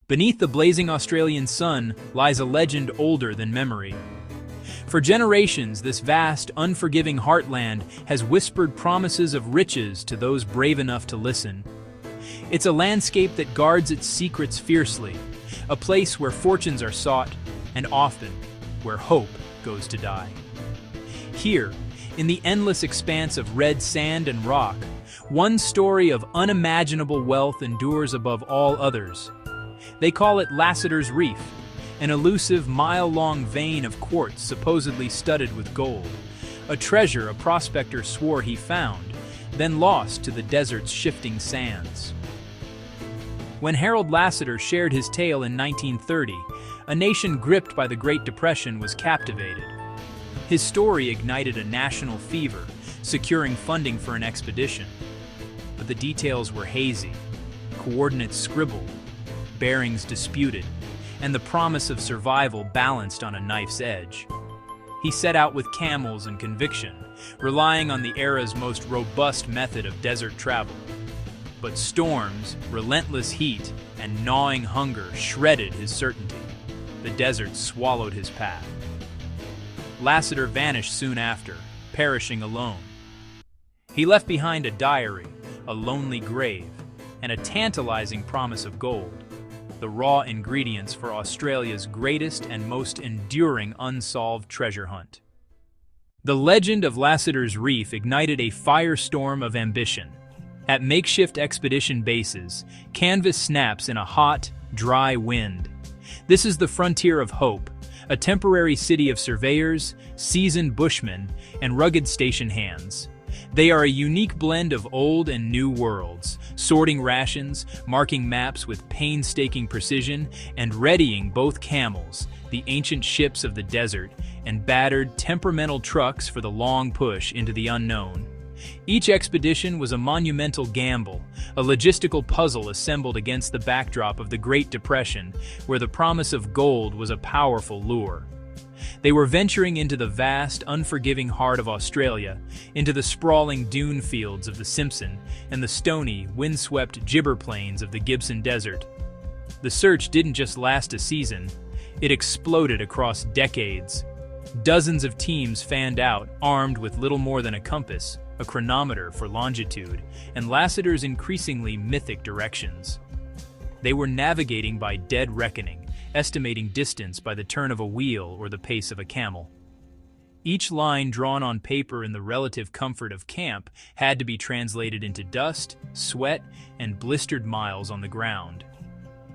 Beneath the blazing Australian sun lies a legend older than memory. For generations, this vast, unforgiving heartland has whispered promises of riches to those brave enough to listen. It's a landscape that guards its secrets fiercely, a place where fortunes are sought, and often where hope goes to die. Here, in the endless expanse of red sand and rock, one story of unimaginable wealth endures above all others. They call it Lassiter's Reef, an elusive mile-long vein of quartz supposedly studded with gold, a treasure a prospector swore he found, then lost to the desert's shifting sands. When Harold Lassiter shared his tale in 1930, a nation gripped by the Great Depression was captivated. His story ignited a national fever, securing funding for an expedition. But the details were hazy, coordinates scribbled, bearings disputed, and the promise of survival balanced on a knife's edge. He set out with camels and conviction, relying on the era's most robust method of desert travel. But storms, relentless heat, and gnawing hunger shredded his certainty. The desert swallowed his path. Lassiter vanished soon after, perishing alone. He left behind a diary, a lonely grave, and a tantalizing promise of gold, the raw ingredients for Australia's greatest and most enduring unsolved treasure hunt. The legend of Lassiter's Reef ignited a firestorm of ambition. At makeshift expedition bases, canvas snaps in a hot, dry wind. This is the frontier of hope, a temporary city of surveyors, seasoned bushmen, and rugged station hands. They are a unique blend of old and new worlds, sorting rations, marking maps with painstaking precision, and readying both camels, the ancient ships of the desert, and battered, temperamental trucks for the long push into the unknown. Each expedition was a monumental gamble, a logistical puzzle assembled against the backdrop of the Great Depression, where the promise of gold was a powerful lure. They were venturing into the vast, unforgiving heart of Australia, into the sprawling dune fields of the Simpson and the stony, windswept gibber plains of the Gibson Desert. The search didn't just last a season, it exploded across decades. Dozens of teams fanned out, armed with little more than a compass, a chronometer for longitude, and Lassiter's increasingly mythic directions. They were navigating by dead reckoning, estimating distance by the turn of a wheel or the pace of a camel. Each line drawn on paper in the relative comfort of camp had to be translated into dust, sweat, and blistered miles on the ground.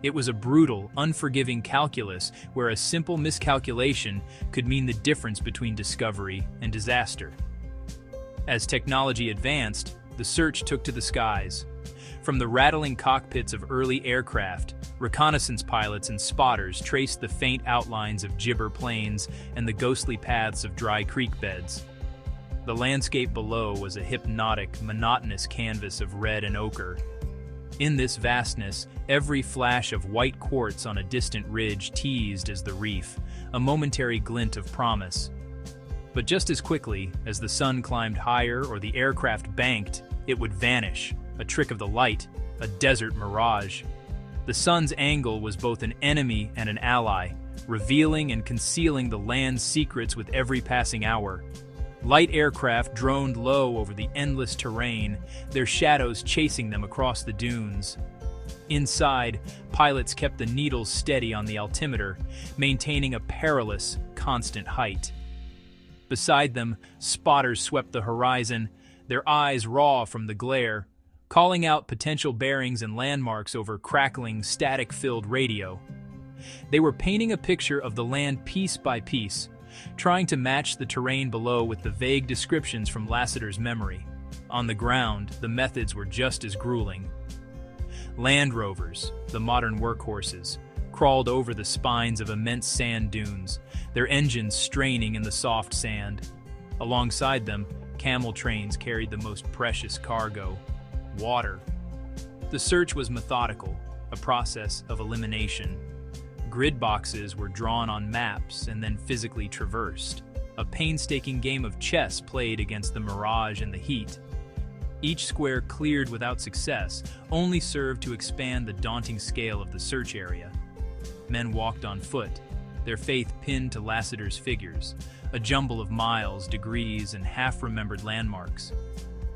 It was a brutal, unforgiving calculus where a simple miscalculation could mean the difference between discovery and disaster. As technology advanced, the search took to the skies. From the rattling cockpits of early aircraft, reconnaissance pilots and spotters traced the faint outlines of gibber plains and the ghostly paths of dry creek beds. The landscape below was a hypnotic, monotonous canvas of red and ochre. In this vastness, every flash of white quartz on a distant ridge teased as the reef, a momentary glint of promise. But just as quickly as the sun climbed higher or the aircraft banked, it would vanish, a trick of the light, a desert mirage. The sun's angle was both an enemy and an ally, revealing and concealing the land's secrets with every passing hour. Light aircraft droned low over the endless terrain, their shadows chasing them across the dunes. Inside, pilots kept the needles steady on the altimeter, maintaining a perilous, constant height. Beside them, spotters swept the horizon, their eyes raw from the glare, calling out potential bearings and landmarks over crackling, static-filled radio. They were painting a picture of the land piece by piece, trying to match the terrain below with the vague descriptions from Lassiter's memory. On the ground, the methods were just as grueling. Land rovers, the modern workhorses, crawled over the spines of immense sand dunes, their engines straining in the soft sand. Alongside them, camel trains carried the most precious cargo, water. The search was methodical, a process of elimination. Grid boxes were drawn on maps and then physically traversed, a painstaking game of chess played against the mirage and the heat. Each square cleared without success only served to expand the daunting scale of the search area. Men walked on foot, their faith pinned to Lassiter's figures, a jumble of miles, degrees, and half-remembered landmarks.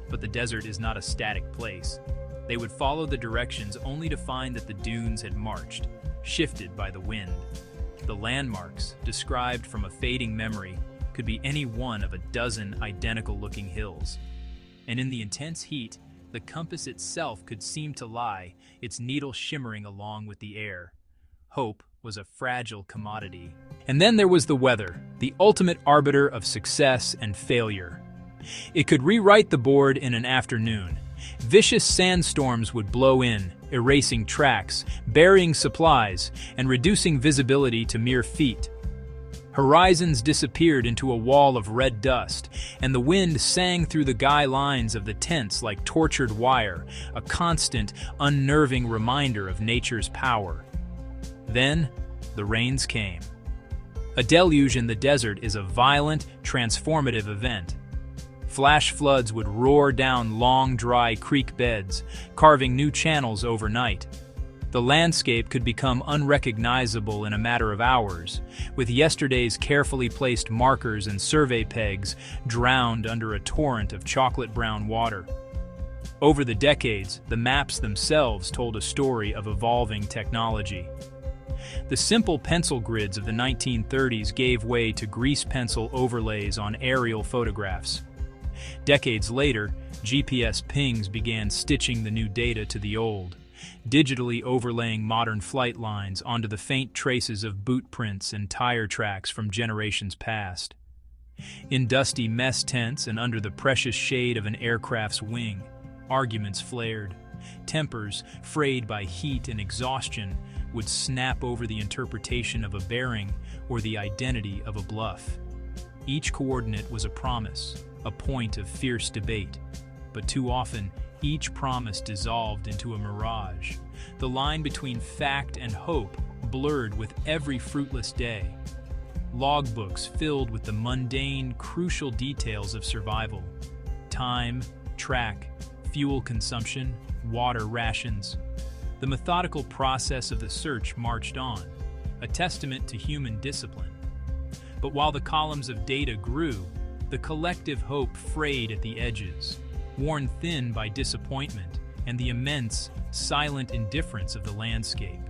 But the desert is not a static place. They would follow the directions only to find that the dunes had marched, shifted by the wind. The landmarks, described from a fading memory, could be any one of a dozen identical-looking hills. And in the intense heat, the compass itself could seem to lie, its needle shimmering along with the air. Hope was a fragile commodity. And then there was the weather, the ultimate arbiter of success and failure. It could rewrite the board in an afternoon. Vicious sandstorms would blow in, erasing tracks, burying supplies, and reducing visibility to mere feet. Horizons disappeared into a wall of red dust, and the wind sang through the guy lines of the tents like tortured wire, a constant, unnerving reminder of nature's power. Then, the rains came. A deluge in the desert is a violent, transformative event. Flash floods would roar down long, dry creek beds, carving new channels overnight. The landscape could become unrecognizable in a matter of hours, with yesterday's carefully placed markers and survey pegs drowned under a torrent of chocolate-brown water. Over the decades, the maps themselves told a story of evolving technology. The simple pencil grids of the 1930s gave way to grease pencil overlays on aerial photographs. Decades later, GPS pings began stitching the new data to the old, digitally overlaying modern flight lines onto the faint traces of boot prints and tire tracks from generations past. In dusty mess tents and under the precious shade of an aircraft's wing, arguments flared. Tempers, frayed by heat and exhaustion, would snap over the interpretation of a bearing or the identity of a bluff. Each coordinate was a promise, a point of fierce debate, but too often each promise dissolved into a mirage. The line between fact and hope blurred with every fruitless day. Logbooks filled with the mundane, crucial details of survival: time, track, fuel consumption, water rations. The methodical process of the search marched on, a testament to human discipline. But while the columns of data grew, the collective hope frayed at the edges, worn thin by disappointment and the immense, silent indifference of the landscape.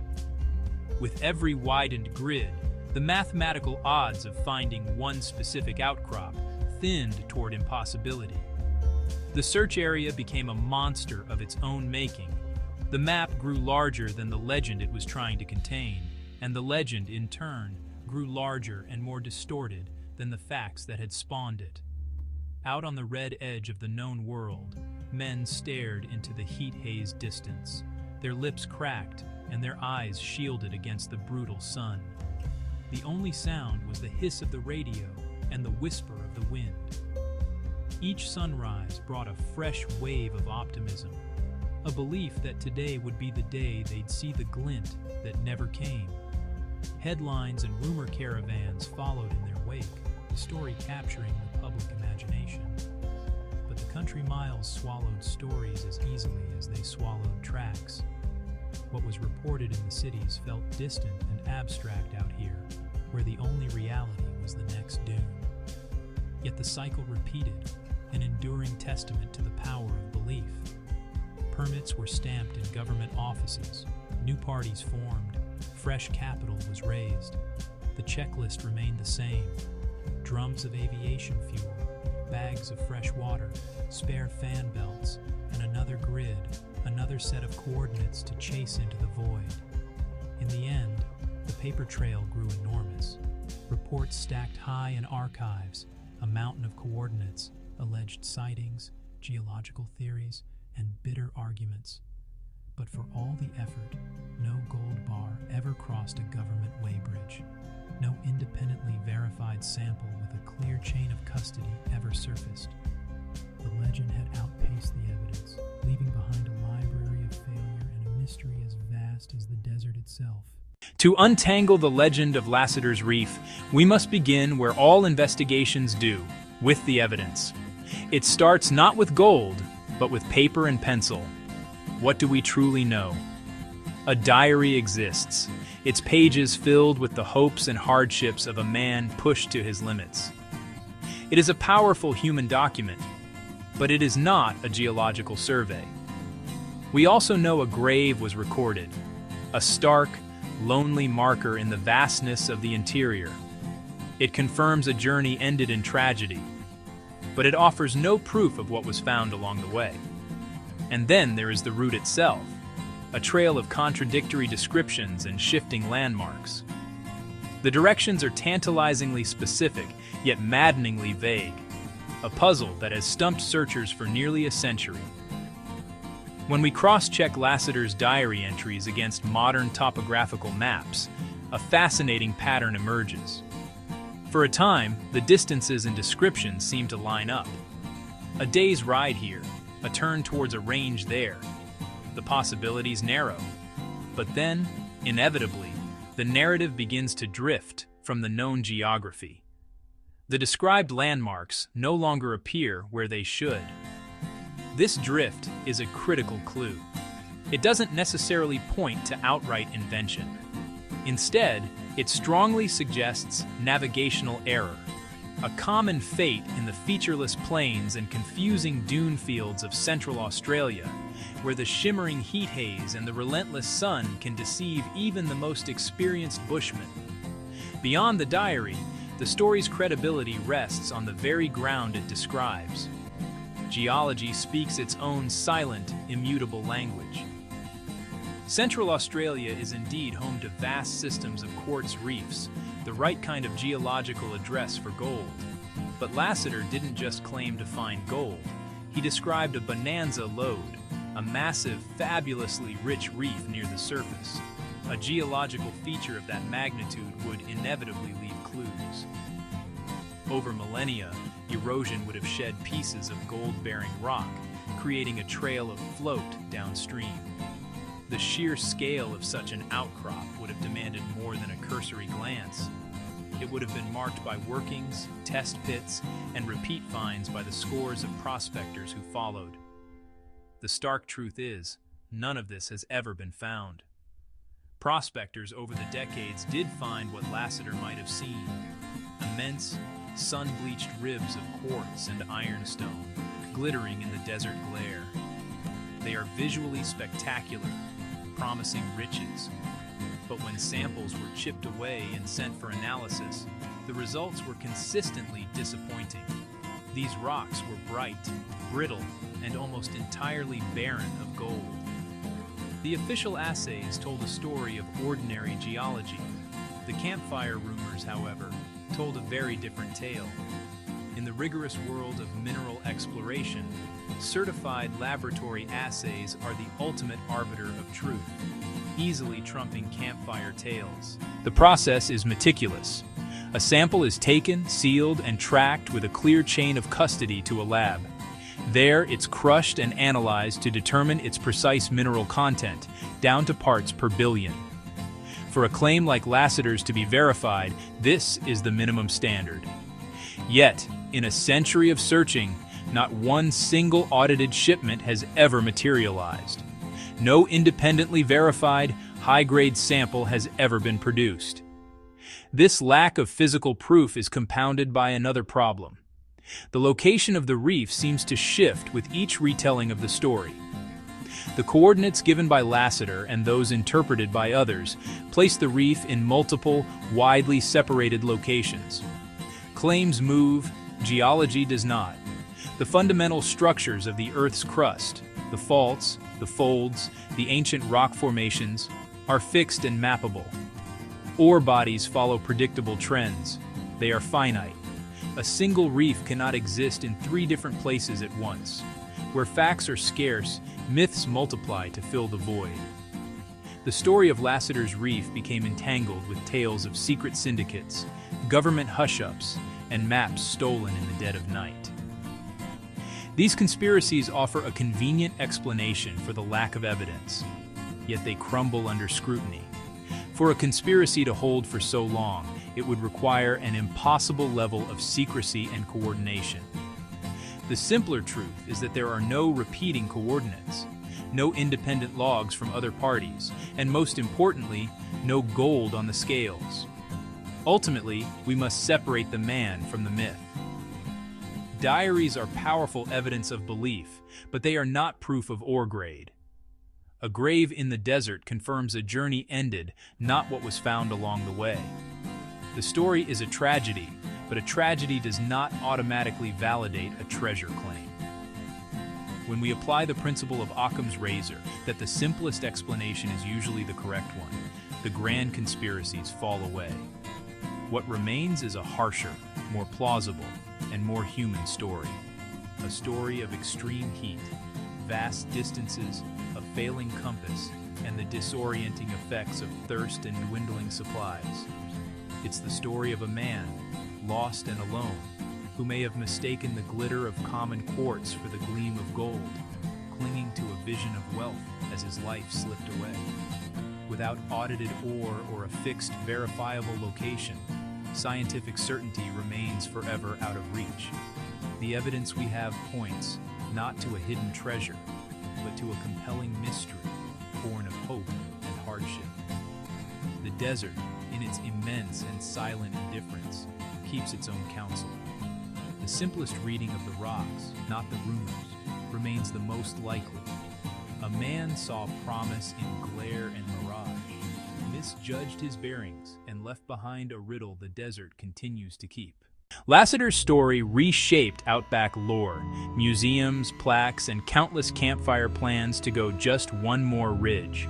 With every widened grid, the mathematical odds of finding one specific outcrop thinned toward impossibility. The search area became a monster of its own making. The map grew larger than the legend it was trying to contain, and the legend, in turn, grew larger and more distorted than the facts that had spawned it. Out on the red edge of the known world, men stared into the heat-hazed distance, their lips cracked and their eyes shielded against the brutal sun. The only sound was the hiss of the radio and the whisper of the wind. Each sunrise brought a fresh wave of optimism, a belief that today would be the day they'd see the glint that never came. Headlines and rumor caravans followed in their wake, the story capturing the public imagination. But the country miles swallowed stories as easily as they swallowed tracks. What was reported in the cities felt distant and abstract out here, where the only reality was the next dune. Yet the cycle repeated, an enduring testament to the power of belief. Permits were stamped in government offices, new parties formed, fresh capital was raised. The checklist remained the same: drums of aviation fuel, bags of fresh water, spare fan belts, and another grid, another set of coordinates to chase into the void. In the end, the paper trail grew enormous. Reports stacked high in archives, a mountain of coordinates, alleged sightings, geological theories, and bitter arguments. But for all the effort, no gold bar ever crossed a government weighbridge. No independently verified sample with a clear chain of custody ever surfaced. The legend had outpaced the evidence, leaving behind a library of failure and a mystery as vast as the desert itself. To untangle the legend of Lassiter's Reef, we must begin where all investigations do, with the evidence. It starts not with gold, but with paper and pencil. What do we truly know? A diary exists. its pages filled with the hopes and hardships of a man pushed to his limits. It is a powerful human document, but it is not a geological survey. We also know a grave was recorded, a stark, lonely marker in the vastness of the interior. It confirms a journey ended in tragedy, but it offers no proof of what was found along the way. And then there is the route itself, a trail of contradictory descriptions and shifting landmarks. The directions are tantalizingly specific, yet maddeningly vague, a puzzle that has stumped searchers for nearly a century. When we cross-check Lassiter's diary entries against modern topographical maps, a fascinating pattern emerges. For a time, the distances and descriptions seem to line up. A day's ride here, a turn towards a range there. The possibilities narrow. But then, inevitably, the narrative begins to drift from the known geography. The described landmarks no longer appear where they should. This drift is a critical clue. It doesn't necessarily point to outright invention. Instead, it strongly suggests navigational error, a common fate in the featureless plains and confusing dune fields of Central Australia, where the shimmering heat haze and the relentless sun can deceive even the most experienced bushman. Beyond the diary, the story's credibility rests on the very ground it describes. Geology speaks its own silent, immutable language. Central Australia is indeed home to vast systems of quartz reefs, the right kind of geological address for gold. But Lassiter didn't just claim to find gold. He described a bonanza lode, a massive, fabulously rich reef near the surface. A geological feature of that magnitude would inevitably leave clues. Over millennia, erosion would have shed pieces of gold-bearing rock, creating a trail of float downstream. The sheer scale of such an outcrop would have demanded more than a cursory glance. It would have been marked by workings, test pits, and repeat finds by the scores of prospectors who followed. The stark truth is, none of this has ever been found. Prospectors over the decades did find what Lassiter might have seen: immense, sun-bleached ribs of quartz and ironstone, glittering in the desert glare. They are visually spectacular, promising riches. But when samples were chipped away and sent for analysis, the results were consistently disappointing. These rocks were bright, brittle, and almost entirely barren of gold. The official assays told a story of ordinary geology. The campfire rumors, however, told a very different tale. In the rigorous world of mineral exploration, certified laboratory assays are the ultimate arbiter of truth, easily trumping campfire tales. The process is meticulous. A sample is taken, sealed, and tracked with a clear chain of custody to a lab. There, it's crushed and analyzed to determine its precise mineral content, down to parts per billion. For a claim like Lassiter's to be verified, this is the minimum standard. Yet, in a century of searching, not one single audited shipment has ever materialized. No independently verified, high-grade sample has ever been produced. This lack of physical proof is compounded by another problem. The location of the reef seems to shift with each retelling of the story. The coordinates given by Lassiter and those interpreted by others place the reef in multiple, widely separated locations. Claims move, geology does not. The fundamental structures of the Earth's crust, the faults, the folds, the ancient rock formations, are fixed and mappable. Ore bodies follow predictable trends. They are finite. A single reef cannot exist in 3 different places at once. Where facts are scarce, myths multiply to fill the void. The story of Lassiter's Reef became entangled with tales of secret syndicates, government hush-ups, and maps stolen in the dead of night. These conspiracies offer a convenient explanation for the lack of evidence, yet they crumble under scrutiny. For a conspiracy to hold for so long, it would require an impossible level of secrecy and coordination. The simpler truth is that there are no repeating coordinates. no independent logs from other parties, and most importantly, no gold on the scales. Ultimately, we must separate the man from the myth. Diaries are powerful evidence of belief, but they are not proof of ore grade. A grave in the desert confirms a journey ended, not what was found along the way. The story is a tragedy, but a tragedy does not automatically validate a treasure claim. When we apply the principle of Occam's razor, that the simplest explanation is usually the correct one, the grand conspiracies fall away. What remains is a harsher, more plausible, and more human story. A story of extreme heat, vast distances, a failing compass, and the disorienting effects of thirst and dwindling supplies. It's the story of a man, lost and alone, who may have mistaken the glitter of common quartz for the gleam of gold, clinging to a vision of wealth as his life slipped away. Without audited ore or a fixed, verifiable location, scientific certainty remains forever out of reach. The evidence we have points not to a hidden treasure, but to a compelling mystery, born of hope and hardship. The desert, in its immense and silent indifference, keeps its own counsel. The simplest reading of the rocks, not the rumors, remains the most likely. A man saw promise in glare and mirage, misjudged his bearings, and left behind a riddle the desert continues to keep. Lassiter's story reshaped outback lore, museums, plaques, and countless campfire plans to go just one more ridge.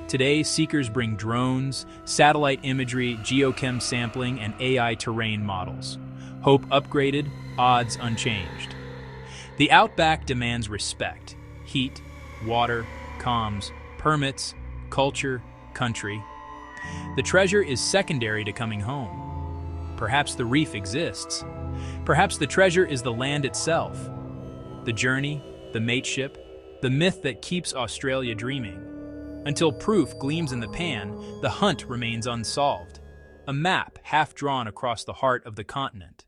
Today, seekers bring drones, satellite imagery, geochem sampling, and AI terrain models. Hope upgraded, odds unchanged. The outback demands respect: heat, water, comms, permits, culture, country. The treasure is secondary to coming home. Perhaps the reef exists. Perhaps the treasure is the land itself. The journey, the mateship, the myth that keeps Australia dreaming. Until proof gleams in the pan, the hunt remains unsolved. A map half drawn across the heart of the continent.